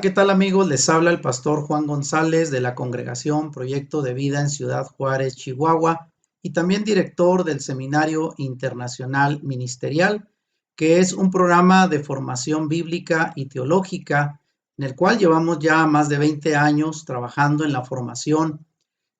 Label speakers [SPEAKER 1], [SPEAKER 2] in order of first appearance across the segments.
[SPEAKER 1] ¿qué tal amigos? Les habla el pastor Juan González de la Congregación Proyecto de Vida en Ciudad Juárez, Chihuahua, y también director del Seminario Internacional Ministerial, que es un programa de formación bíblica y teológica en el cual llevamos ya más de 20 años trabajando en la formación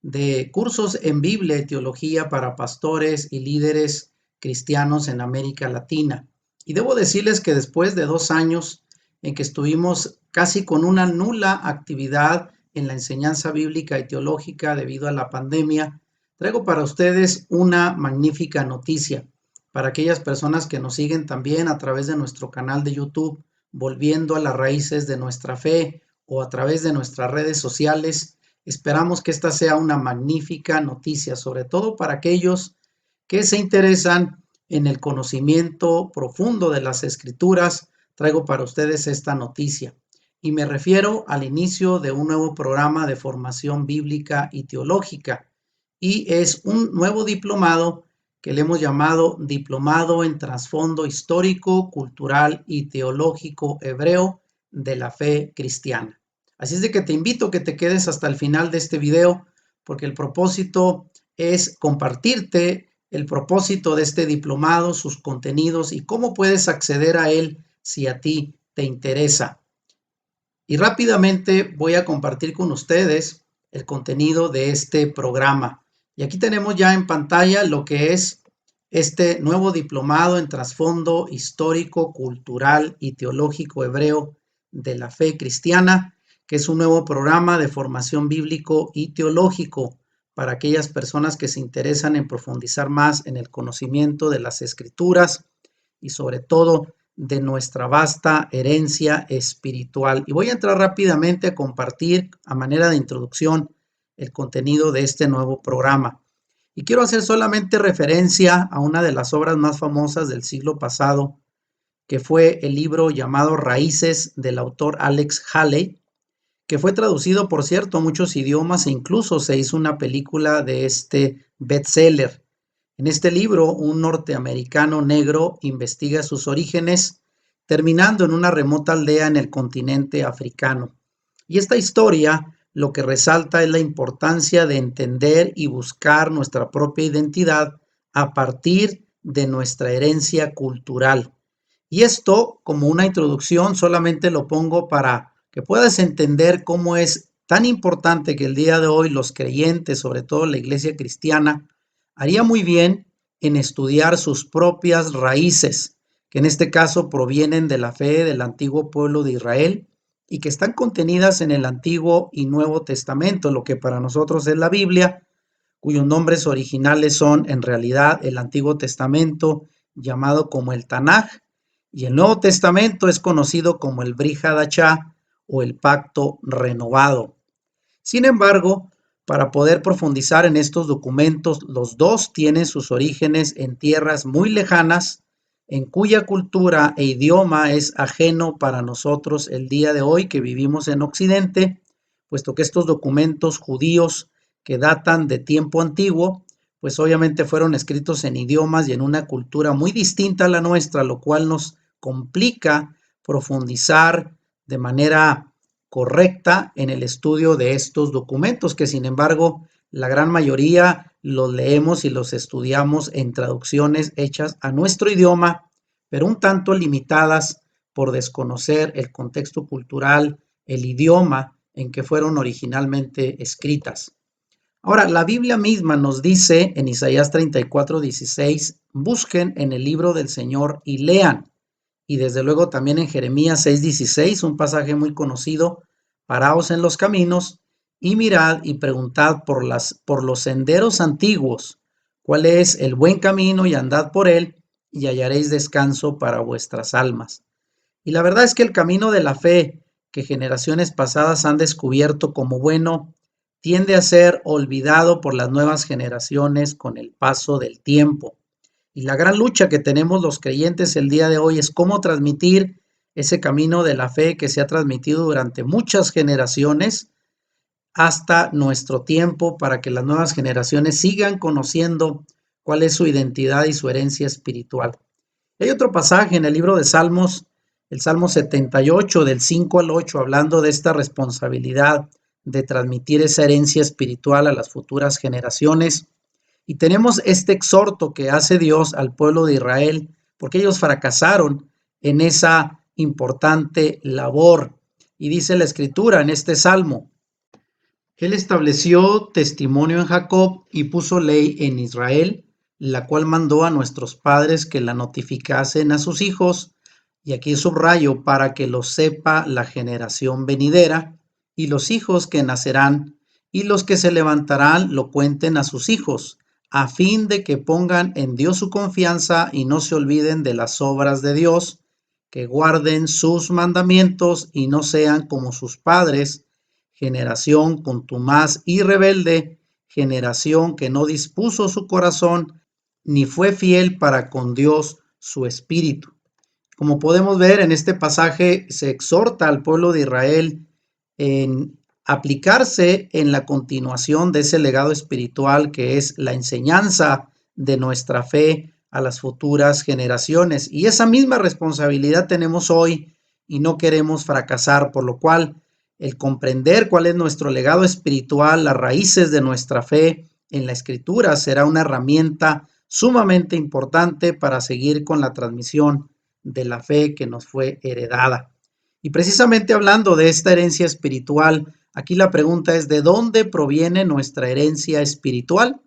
[SPEAKER 1] de cursos en Biblia y teología para pastores y líderes cristianos en América Latina. Y debo decirles que después de 2 años en que estuvimos casi con una nula actividad en la enseñanza bíblica y teológica debido a la pandemia, traigo para ustedes una magnífica noticia para aquellas personas que nos siguen también a través de nuestro canal de YouTube, Volviendo a las Raíces de Nuestra Fe, o a través de nuestras redes sociales. Esperamos que esta sea una magnífica noticia, sobre todo para aquellos que se interesan en el conocimiento profundo de las Escrituras. Traigo para ustedes esta noticia y me refiero al inicio de un nuevo programa de formación bíblica y teológica, y es un nuevo diplomado que le hemos llamado Diplomado en Trasfondo Histórico, Cultural y Teológico Hebreo de la Fe Cristiana. Así es de que te invito a que te quedes hasta el final de este video, porque el propósito es compartirte el propósito de este diplomado, sus contenidos y cómo puedes acceder a él si a ti te interesa. Y rápidamente voy a compartir con ustedes el contenido de este programa. Y aquí tenemos ya en pantalla lo que es este nuevo diplomado en trasfondo histórico, cultural y teológico hebreo de la fe cristiana, que es un nuevo programa de formación bíblico y teológico para aquellas personas que se interesan en profundizar más en el conocimiento de las Escrituras y sobre todo de nuestra vasta herencia espiritual. Y voy a entrar rápidamente a compartir a manera de introducción el contenido de este nuevo programa. Y quiero hacer solamente referencia a una de las obras más famosas del siglo pasado, que fue el libro llamado Raíces del autor Alex Haley, que fue traducido, por cierto, a muchos idiomas e incluso se hizo una película de este bestseller. En este libro, un norteamericano negro investiga sus orígenes, terminando en una remota aldea en el continente africano. Y esta historia lo que resalta es la importancia de entender y buscar nuestra propia identidad a partir de nuestra herencia cultural. Y esto, como una introducción, solamente lo pongo para que puedas entender cómo es tan importante que el día de hoy los creyentes, sobre todo la iglesia cristiana, haría muy bien en estudiar sus propias raíces, que en este caso provienen de la fe del antiguo pueblo de Israel y que están contenidas en el Antiguo y Nuevo Testamento, lo que para nosotros es la Biblia, cuyos nombres originales son en realidad el Antiguo Testamento, llamado como el Tanaj, y el Nuevo Testamento es conocido como el Brit Hadashah o el Pacto Renovado. Sin embargo, para poder profundizar en estos documentos, los dos tienen sus orígenes en tierras muy lejanas, en cuya cultura e idioma es ajeno para nosotros el día de hoy que vivimos en Occidente, puesto que estos documentos judíos que datan de tiempo antiguo, pues obviamente fueron escritos en idiomas y en una cultura muy distinta a la nuestra, lo cual nos complica profundizar de manera correcta en el estudio de estos documentos, que sin embargo la gran mayoría los leemos y los estudiamos en traducciones hechas a nuestro idioma, pero un tanto limitadas por desconocer el contexto cultural, el idioma en que fueron originalmente escritas. Ahora, la Biblia misma nos dice en Isaías 34:16, busquen en el libro del Señor y lean. Y desde luego también en Jeremías 6:16, un pasaje muy conocido, paraos en los caminos y mirad y preguntad por los senderos antiguos, cuál es el buen camino y andad por él y hallaréis descanso para vuestras almas. Y la verdad es que el camino de la fe que generaciones pasadas han descubierto como bueno tiende a ser olvidado por las nuevas generaciones con el paso del tiempo. Y la gran lucha que tenemos los creyentes el día de hoy es cómo transmitir ese camino de la fe que se ha transmitido durante muchas generaciones hasta nuestro tiempo para que las nuevas generaciones sigan conociendo cuál es su identidad y su herencia espiritual. Hay otro pasaje en el libro de Salmos El Salmo 78 del 5 al 8, hablando de esta responsabilidad de transmitir esa herencia espiritual a las futuras generaciones. Y tenemos este exhorto que hace Dios al pueblo de Israel, porque ellos fracasaron en esa importante labor. Y dice la Escritura en este Salmo: Él estableció testimonio en Jacob y puso ley en Israel, la cual mandó a nuestros padres que la notificasen a sus hijos, y aquí subrayo, para que lo sepa la generación venidera, y los hijos que nacerán, y los que se levantarán lo cuenten a sus hijos, a fin de que pongan en Dios su confianza y no se olviden de las obras de Dios, que guarden sus mandamientos y no sean como sus padres, generación contumaz y rebelde, generación que no dispuso su corazón, ni fue fiel para con Dios su espíritu. Como podemos ver en este pasaje, se exhorta al pueblo de Israel en aplicarse en la continuación de ese legado espiritual que es la enseñanza de nuestra fe a las futuras generaciones. Y esa misma responsabilidad tenemos hoy y no queremos fracasar, por lo cual el comprender cuál es nuestro legado espiritual, las raíces de nuestra fe en la Escritura, será una herramienta sumamente importante para seguir con la transmisión de la fe que nos fue heredada. Y precisamente hablando de esta herencia espiritual, aquí la pregunta es: ¿de dónde proviene nuestra herencia espiritual?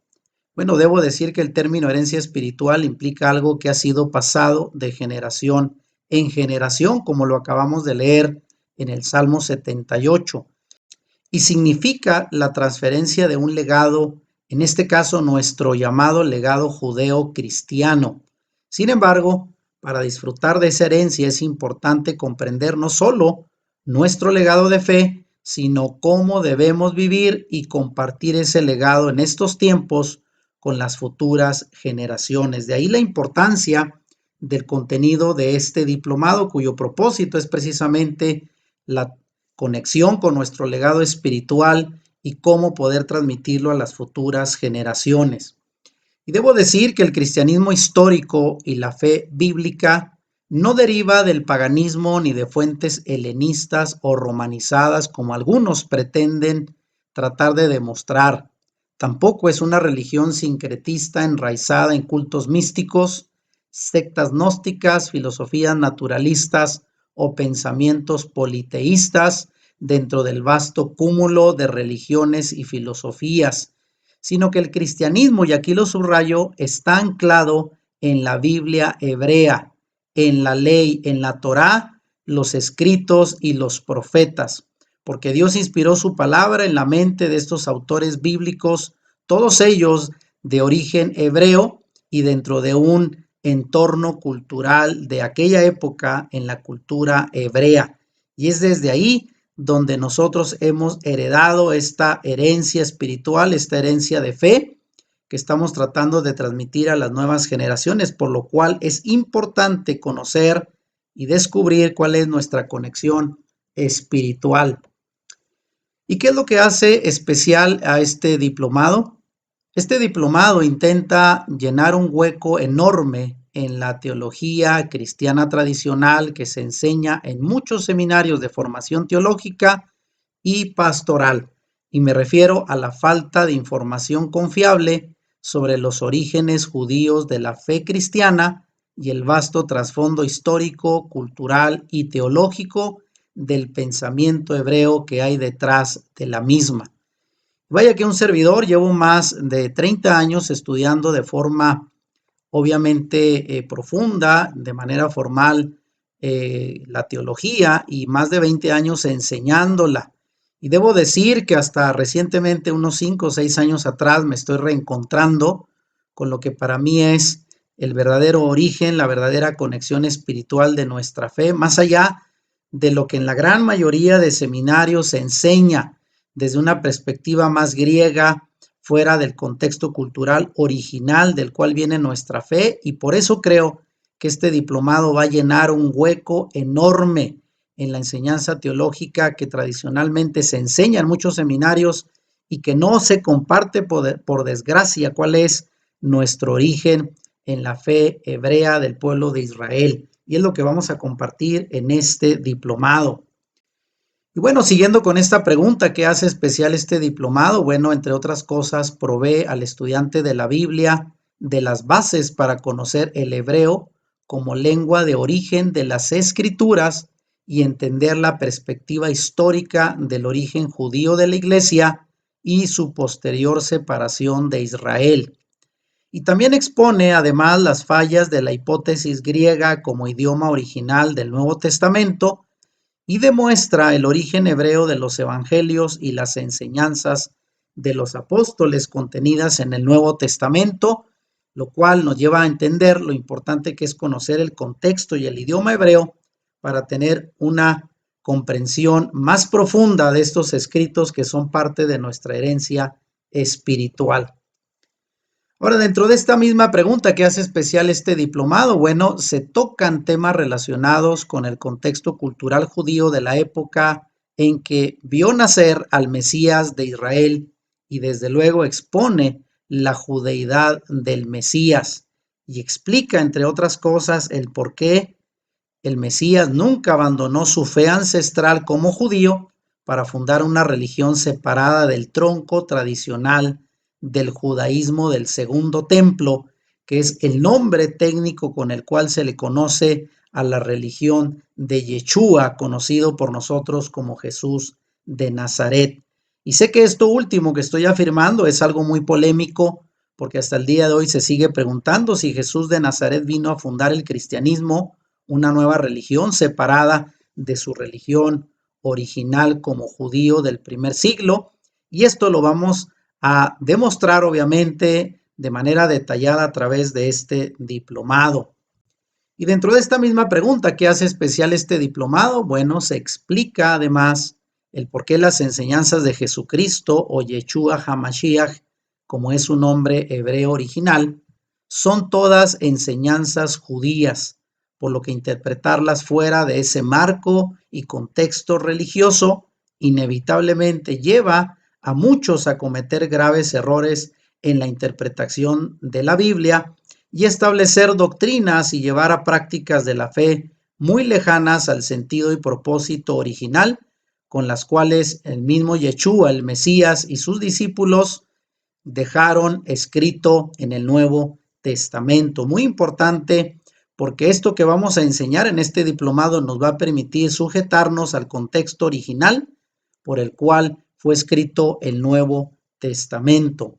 [SPEAKER 1] Bueno, debo decir que el término herencia espiritual implica algo que ha sido pasado de generación en generación, como lo acabamos de leer en el Salmo 78, y significa la transferencia de un legado, en este caso nuestro llamado legado judeo-cristiano. Sin embargo, para disfrutar de esa herencia es importante comprender no solo nuestro legado de fe, sino cómo debemos vivir y compartir ese legado en estos tiempos con las futuras generaciones. De ahí la importancia del contenido de este diplomado, cuyo propósito es precisamente la conexión con nuestro legado espiritual y cómo poder transmitirlo a las futuras generaciones. Y debo decir que el cristianismo histórico y la fe bíblica no deriva del paganismo ni de fuentes helenistas o romanizadas como algunos pretenden tratar de demostrar. Tampoco es una religión sincretista enraizada en cultos místicos, sectas gnósticas, filosofías naturalistas o pensamientos politeístas dentro del vasto cúmulo de religiones y filosofías, sino que el cristianismo, y aquí lo subrayo, está anclado en la Biblia hebrea, en la ley, en la Torá, los escritos y los profetas, porque Dios inspiró su palabra en la mente de estos autores bíblicos, todos ellos de origen hebreo y dentro de un entorno cultural de aquella época en la cultura hebrea. Y es desde ahí donde nosotros hemos heredado esta herencia espiritual, esta herencia de fe que estamos tratando de transmitir a las nuevas generaciones, por lo cual es importante conocer y descubrir cuál es nuestra conexión espiritual. ¿Y qué es lo que hace especial a este diplomado? Este diplomado intenta llenar un hueco enorme en la teología cristiana tradicional que se enseña en muchos seminarios de formación teológica y pastoral, y me refiero a la falta de información confiable sobre los orígenes judíos de la fe cristiana y el vasto trasfondo histórico, cultural y teológico del pensamiento hebreo que hay detrás de la misma. Vaya que un servidor llevo más de 30 años estudiando de forma obviamente profunda, de manera formal, la teología, y más de 20 años enseñándola. Y debo decir que hasta recientemente, unos 5 o 6 años atrás, me estoy reencontrando con lo que para mí es el verdadero origen, la verdadera conexión espiritual de nuestra fe, más allá de lo que en la gran mayoría de seminarios se enseña desde una perspectiva más griega, fuera del contexto cultural original del cual viene nuestra fe, y por eso creo que este diplomado va a llenar un hueco enorme en la enseñanza teológica que tradicionalmente se enseña en muchos seminarios y que no se comparte por desgracia cuál es nuestro origen en la fe hebrea del pueblo de Israel. y es lo que vamos a compartir en este diplomado. Y bueno, siguiendo con esta pregunta, ¿qué hace especial este diplomado? Bueno, entre otras cosas, provee al estudiante de la Biblia de las bases para conocer el hebreo como lengua de origen de las Escrituras y entender la perspectiva histórica del origen judío de la Iglesia y su posterior separación de Israel. Y también expone además las fallas de la hipótesis griega como idioma original del Nuevo Testamento y demuestra el origen hebreo de los evangelios y las enseñanzas de los apóstoles contenidas en el Nuevo Testamento, lo cual nos lleva a entender lo importante que es conocer el contexto y el idioma hebreo para tener una comprensión más profunda de estos escritos que son parte de nuestra herencia espiritual. Ahora, dentro de esta misma pregunta, ¿qué hace especial este diplomado? Bueno, se tocan temas relacionados con el contexto cultural judío de la época en que vio nacer al Mesías de Israel y desde luego expone la judeidad del Mesías y explica, entre otras cosas, el por qué el Mesías nunca abandonó su fe ancestral como judío para fundar una religión separada del tronco tradicional del judaísmo del Segundo Templo, que es el nombre técnico con el cual se le conoce a la religión de Yeshua, conocido por nosotros como Jesús de Nazaret. Y sé que esto último que estoy afirmando es algo muy polémico, porque hasta el día de hoy se sigue preguntando si Jesús de Nazaret vino a fundar el cristianismo, una nueva religión separada de su religión original como judío del primer siglo. Y esto lo vamos a demostrar obviamente de manera detallada a través de este diplomado. Y dentro de esta misma pregunta, ¿qué hace especial este diplomado? Bueno, se explica además el por qué las enseñanzas de Jesucristo o Yeshua HaMashiach, como es su nombre hebreo original, son todas enseñanzas judías, por lo que interpretarlas fuera de ese marco y contexto religioso inevitablemente lleva a muchos a cometer graves errores en la interpretación de la Biblia y establecer doctrinas y llevar a prácticas de la fe muy lejanas al sentido y propósito original con las cuales el mismo Yeshua, el Mesías y sus discípulos dejaron escrito en el Nuevo Testamento. Muy importante porque esto que vamos a enseñar en este diplomado nos va a permitir sujetarnos al contexto original por el cual fue escrito el Nuevo Testamento.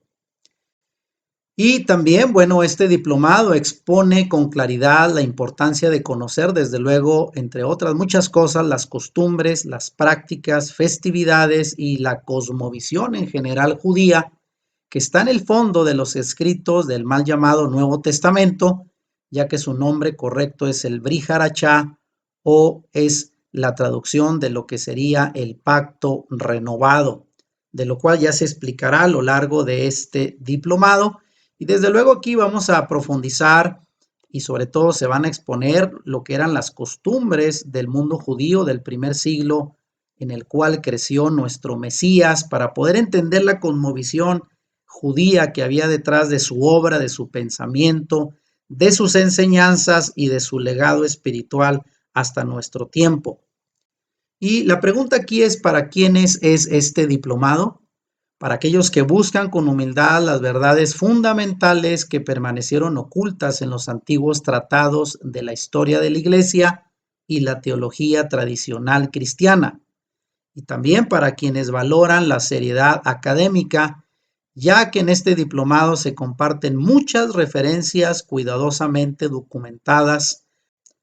[SPEAKER 1] Y también, bueno, este diplomado expone con claridad la importancia de conocer, desde luego, entre otras muchas cosas, las costumbres, las prácticas, festividades y la cosmovisión en general judía, que está en el fondo de los escritos del mal llamado Nuevo Testamento, ya que su nombre correcto es el Brit Hadashah o es la traducción de lo que sería el pacto renovado, de lo cual ya se explicará a lo largo de este diplomado. Y desde luego aquí vamos a profundizar y sobre todo se van a exponer lo que eran las costumbres del mundo judío del primer siglo en el cual creció nuestro Mesías para poder entender la cosmovisión judía que había detrás de su obra, de su pensamiento, de sus enseñanzas y de su legado espiritual hasta nuestro tiempo. Y la pregunta aquí es, ¿para quiénes es este diplomado? Para aquellos que buscan con humildad las verdades fundamentales que permanecieron ocultas en los antiguos tratados de la historia de la Iglesia y la teología tradicional cristiana. Y también para quienes valoran la seriedad académica, ya que en este diplomado se comparten muchas referencias cuidadosamente documentadas,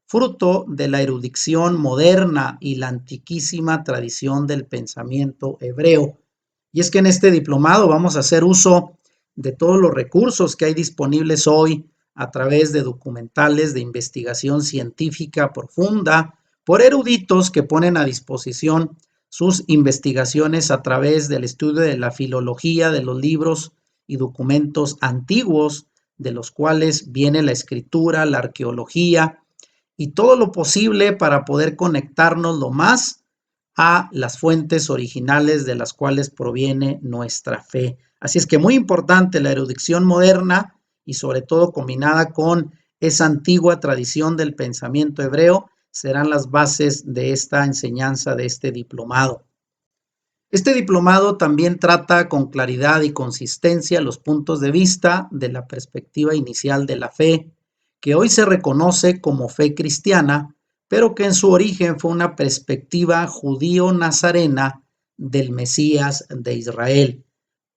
[SPEAKER 1] fruto de la erudición moderna y la antiquísima tradición del pensamiento hebreo. Y es que en este diplomado vamos a hacer uso de todos los recursos que hay disponibles hoy a través de documentales de investigación científica profunda por eruditos que ponen a disposición sus investigaciones a través del estudio de la filología de los libros y documentos antiguos, de los cuales viene la escritura, la arqueología y todo lo posible para poder conectarnos lo más a las fuentes originales de las cuales proviene nuestra fe. Así es que muy importante la erudición moderna y sobre todo combinada con esa antigua tradición del pensamiento hebreo, serán las bases de esta enseñanza de este diplomado. Este diplomado también trata con claridad y consistencia los puntos de vista de la perspectiva inicial de la fe, que hoy se reconoce como fe cristiana, pero que en su origen fue una perspectiva judío-nazarena del Mesías de Israel,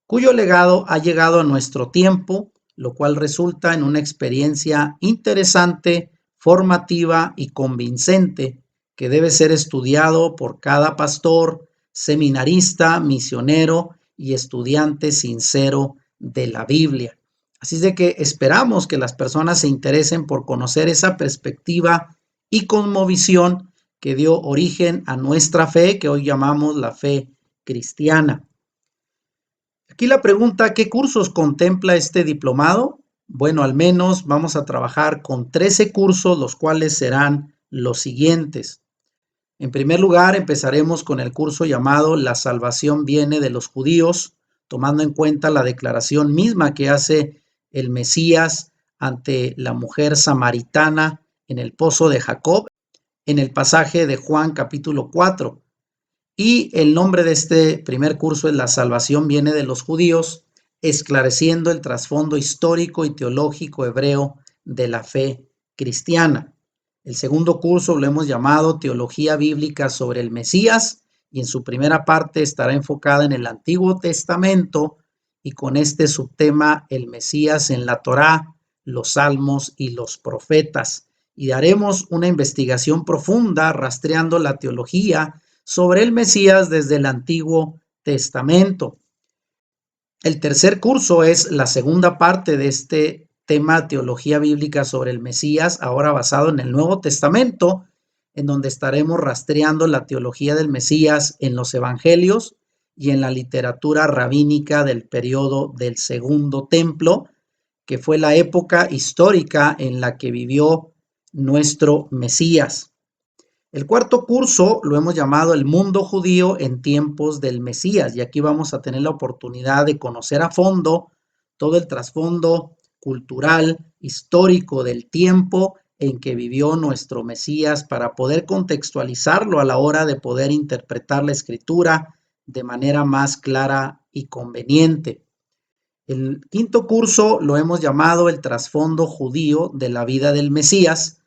[SPEAKER 1] cuyo legado ha llegado a nuestro tiempo, lo cual resulta en una experiencia interesante, formativa y convincente que debe ser estudiado por cada pastor, seminarista, misionero y estudiante sincero de la Biblia. Así es de que esperamos que las personas se interesen por conocer esa perspectiva y cosmovisión que dio origen a nuestra fe, que hoy llamamos la fe cristiana. Aquí la pregunta, ¿qué cursos contempla este diplomado? Bueno, al menos vamos a trabajar con 13 cursos, los cuales serán los siguientes. En primer lugar, empezaremos con el curso llamado La salvación viene de los judíos, tomando en cuenta la declaración misma que hace el Mesías ante la mujer samaritana en el pozo de Jacob, en el pasaje de Juan capítulo 4. Y el nombre de este primer curso es La salvación viene de los judíos, esclareciendo el trasfondo histórico y teológico hebreo de la fe cristiana. El segundo curso lo hemos llamado Teología Bíblica sobre el Mesías y en su primera parte estará enfocada en el Antiguo Testamento y con este subtema el Mesías en la Torá, los Salmos y los Profetas. Y daremos una investigación profunda rastreando la teología sobre el Mesías desde el Antiguo Testamento. El tercer curso es la segunda parte de este tema Teología Bíblica sobre el Mesías, ahora basado en el Nuevo Testamento, en donde estaremos rastreando la teología del Mesías en los Evangelios y en la literatura rabínica del periodo del Segundo Templo, que fue la época histórica en la que vivió nuestro Mesías. El cuarto curso lo hemos llamado El mundo judío en tiempos del Mesías y aquí vamos a tener la oportunidad de conocer a fondo todo el trasfondo cultural, histórico del tiempo en que vivió nuestro Mesías para poder contextualizarlo a la hora de poder interpretar la escritura de manera más clara y conveniente. El quinto curso lo hemos llamado El trasfondo judío de la vida del Mesías,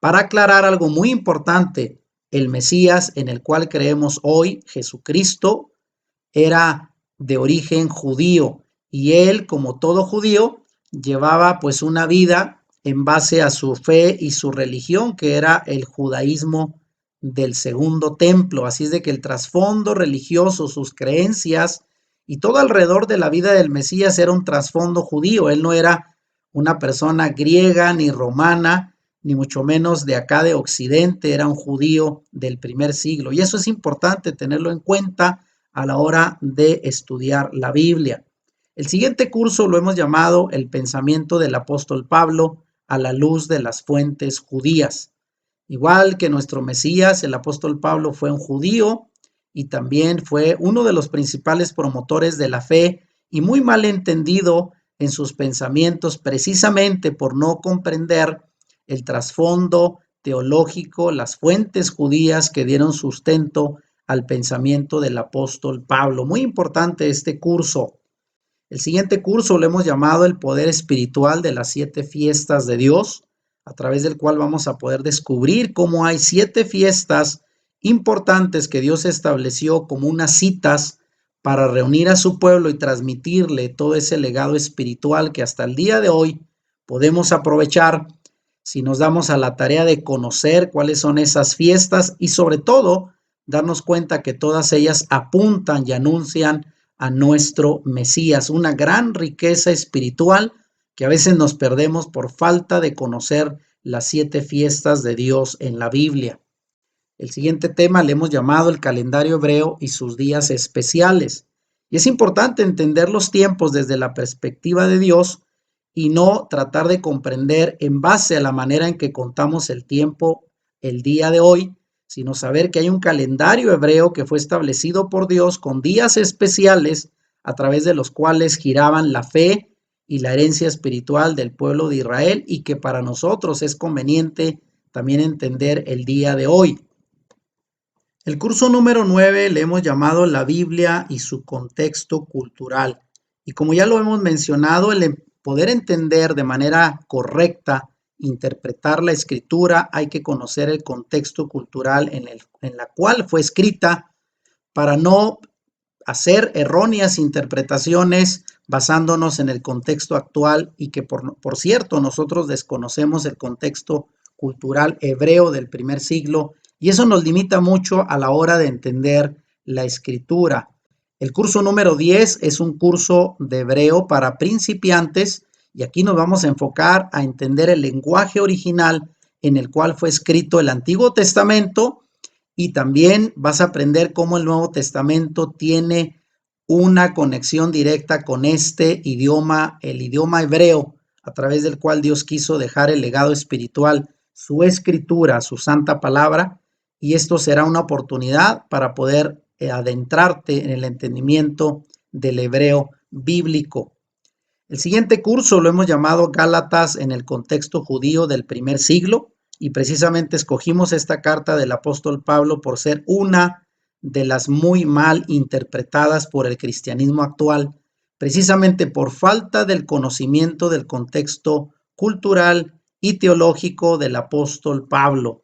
[SPEAKER 1] para aclarar algo muy importante. El Mesías en el cual creemos hoy, Jesucristo, era de origen judío y él, como todo judío, llevaba pues una vida en base a su fe y su religión, que era el judaísmo del Segundo Templo. Así es de que el trasfondo religioso, sus creencias y todo alrededor de la vida del Mesías era un trasfondo judío. Él no era una persona griega ni romana, ni mucho menos de acá de Occidente, era un judío del primer siglo. Y eso es importante tenerlo en cuenta a la hora de estudiar la Biblia. El siguiente curso lo hemos llamado El pensamiento del apóstol Pablo a la luz de las fuentes judías. Igual que nuestro Mesías, el apóstol Pablo fue un judío y también fue uno de los principales promotores de la fe y muy mal entendido en sus pensamientos precisamente por no comprender el trasfondo teológico, las fuentes judías que dieron sustento al pensamiento del apóstol Pablo. Muy importante este curso. El siguiente curso lo hemos llamado El poder espiritual de las 7 fiestas de Dios, a través del cual vamos a poder descubrir cómo hay 7 fiestas importantes que Dios estableció como unas citas para reunir a su pueblo y transmitirle todo ese legado espiritual que hasta el día de hoy podemos aprovechar si nos damos a la tarea de conocer cuáles son esas fiestas y sobre todo darnos cuenta que todas ellas apuntan y anuncian a nuestro Mesías, una gran riqueza espiritual que a veces nos perdemos por falta de conocer las 7 fiestas de Dios en la Biblia. El siguiente tema le hemos llamado el calendario hebreo y sus días especiales. Y es importante entender los tiempos desde la perspectiva de Dios y no tratar de comprender en base a la manera en que contamos el tiempo el día de hoy, sino saber que hay un calendario hebreo que fue establecido por Dios con días especiales a través de los cuales giraban la fe y la herencia espiritual del pueblo de Israel y que para nosotros es conveniente también entender el día de hoy. El curso número 9 le hemos llamado La Biblia y su contexto cultural. Y como ya lo hemos mencionado, el poder entender de manera correcta, interpretar la escritura, hay que conocer el contexto cultural en la cual fue escrita para no hacer erróneas interpretaciones basándonos en el contexto actual y que por cierto nosotros desconocemos el contexto cultural hebreo del primer siglo y eso nos limita mucho a la hora de entender la escritura. El curso número 10 es un curso de hebreo para principiantes y aquí nos vamos a enfocar a entender el lenguaje original en el cual fue escrito el Antiguo Testamento y también vas a aprender cómo el Nuevo Testamento tiene una conexión directa con este idioma, el idioma hebreo, a través del cual Dios quiso dejar el legado espiritual, su escritura, su santa palabra, y esto será una oportunidad para poder adentrarte en el entendimiento del hebreo bíblico. El siguiente curso lo hemos llamado Gálatas en el contexto judío del primer siglo y precisamente escogimos esta carta del apóstol Pablo por ser una de las muy mal interpretadas por el cristianismo actual, precisamente por falta del conocimiento del contexto cultural y teológico del apóstol Pablo.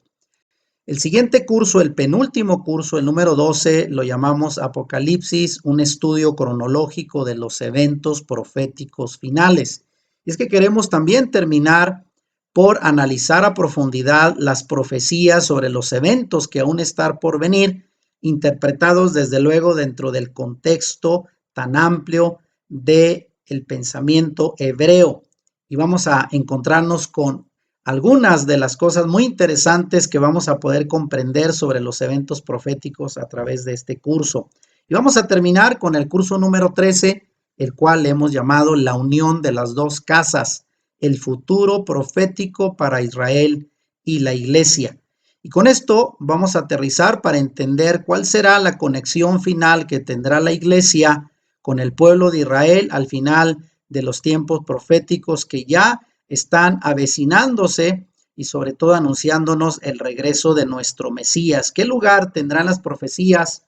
[SPEAKER 1] El siguiente curso, el penúltimo curso, el número 12, lo llamamos Apocalipsis, un estudio cronológico de los eventos proféticos finales. Y es que queremos también terminar por analizar a profundidad las profecías sobre los eventos que aún están por venir, interpretados desde luego dentro del contexto tan amplio del pensamiento hebreo. Y vamos a encontrarnos con algunas de las cosas muy interesantes que vamos a poder comprender sobre los eventos proféticos a través de este curso. Y vamos a terminar con el curso número 13, el cual le hemos llamado La unión de las dos casas, el futuro profético para Israel y la iglesia. Y con esto vamos a aterrizar para entender cuál será la conexión final que tendrá la iglesia con el pueblo de Israel al final de los tiempos proféticos que ya están avecinándose y sobre todo anunciándonos el regreso de nuestro Mesías. ¿Qué lugar tendrán las profecías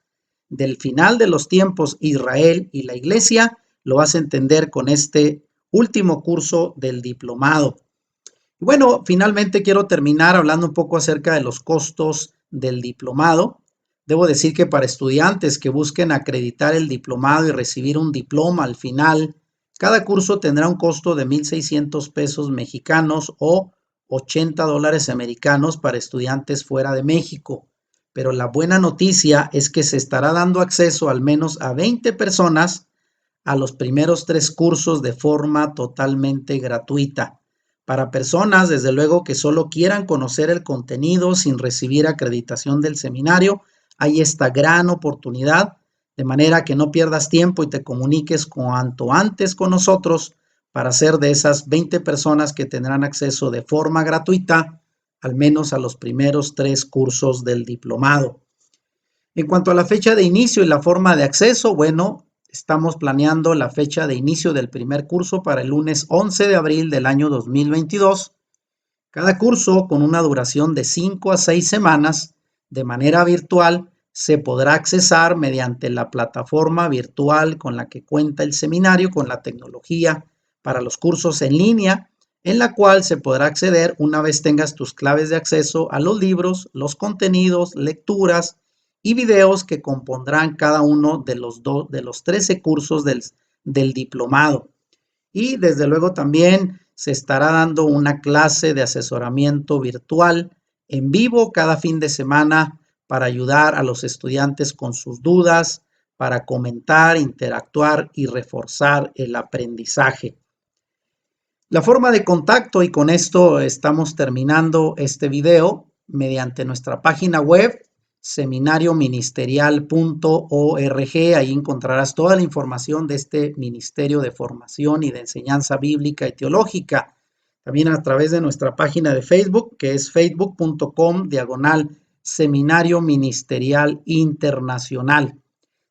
[SPEAKER 1] del final de los tiempos Israel y la iglesia? Lo vas a entender con este último curso del diplomado. Y bueno, finalmente quiero terminar hablando un poco acerca de los costos del diplomado. Debo decir que para estudiantes que busquen acreditar el diplomado y recibir un diploma al final, cada curso tendrá un costo de 1,600 pesos mexicanos o $80 americanos para estudiantes fuera de México. Pero la buena noticia es que se estará dando acceso al menos a 20 personas a los primeros 3 cursos de forma totalmente gratuita. Para personas, desde luego, que solo quieran conocer el contenido sin recibir acreditación del seminario, hay esta gran oportunidad, de manera que no pierdas tiempo y te comuniques cuanto antes con nosotros para ser de esas 20 personas que tendrán acceso de forma gratuita, al menos a los primeros 3 cursos del diplomado. En cuanto a la fecha de inicio y la forma de acceso, bueno, estamos planeando la fecha de inicio del primer curso para el lunes 11 de abril del año 2022. Cada curso, con una duración de 5 a 6 semanas, de manera virtual, se podrá accesar mediante la plataforma virtual con la que cuenta el seminario, con la tecnología para los cursos en línea, en la cual se podrá acceder una vez tengas tus claves de acceso a los libros, los contenidos, lecturas y videos que compondrán cada uno de los 13 cursos del diplomado. Y desde luego también se estará dando una clase de asesoramiento virtual en vivo cada fin de semana para ayudar a los estudiantes con sus dudas, para comentar, interactuar y reforzar el aprendizaje. La forma de contacto, y con esto estamos terminando este video, mediante nuestra página web seminarioministerial.org. Ahí encontrarás toda la información de este ministerio de formación y de enseñanza bíblica y teológica. También a través de nuestra página de Facebook, que es facebook.com/Seminario Ministerial Internacional.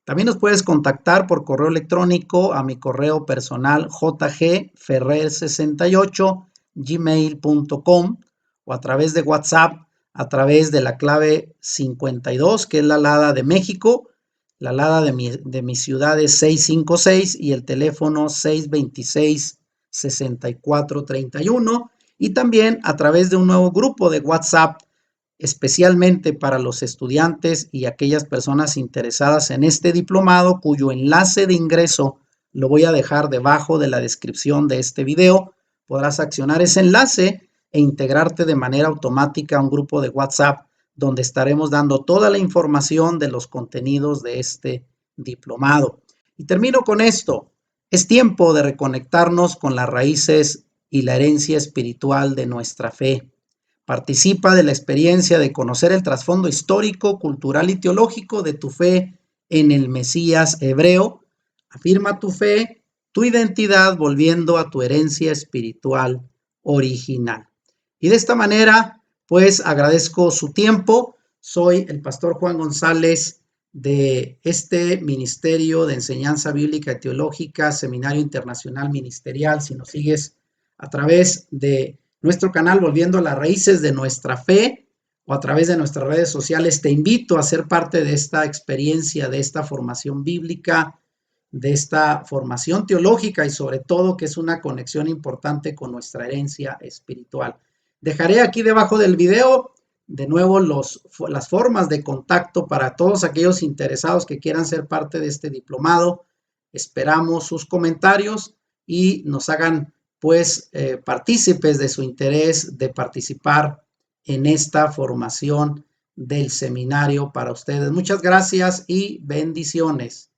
[SPEAKER 1] También nos puedes contactar por correo electrónico a mi correo personal jgferrer68@gmail.com o a través de WhatsApp a través de la clave 52, que es la alada de México. La alada de mi ciudad es 656 y el teléfono 626-6431. Y también a través de un nuevo grupo de WhatsApp especialmente para los estudiantes y aquellas personas interesadas en este diplomado, cuyo enlace de ingreso lo voy a dejar debajo de la descripción de este video. Podrás accionar ese enlace e integrarte de manera automática a un grupo de WhatsApp donde estaremos dando toda la información de los contenidos de este diplomado. Y termino con esto. Es tiempo de reconectarnos con las raíces y la herencia espiritual de nuestra fe. Participa de la experiencia de conocer el trasfondo histórico, cultural y teológico de tu fe en el Mesías hebreo. Afirma tu fe, tu identidad, volviendo a tu herencia espiritual original. Y de esta manera, pues agradezco su tiempo. Soy el pastor Juan González de este Ministerio de Enseñanza Bíblica y Teológica, Seminario Internacional Ministerial. Si nos sigues a través de nuestro canal Volviendo a las Raíces de Nuestra Fe o a través de nuestras redes sociales, te invito a ser parte de esta experiencia, de esta formación bíblica, de esta formación teológica y sobre todo que es una conexión importante con nuestra herencia espiritual. Dejaré aquí debajo del video de nuevo las formas de contacto para todos aquellos interesados que quieran ser parte de este diplomado. Esperamos sus comentarios y nos hagan pues partícipes de su interés de participar en esta formación del seminario para ustedes. Muchas gracias y bendiciones.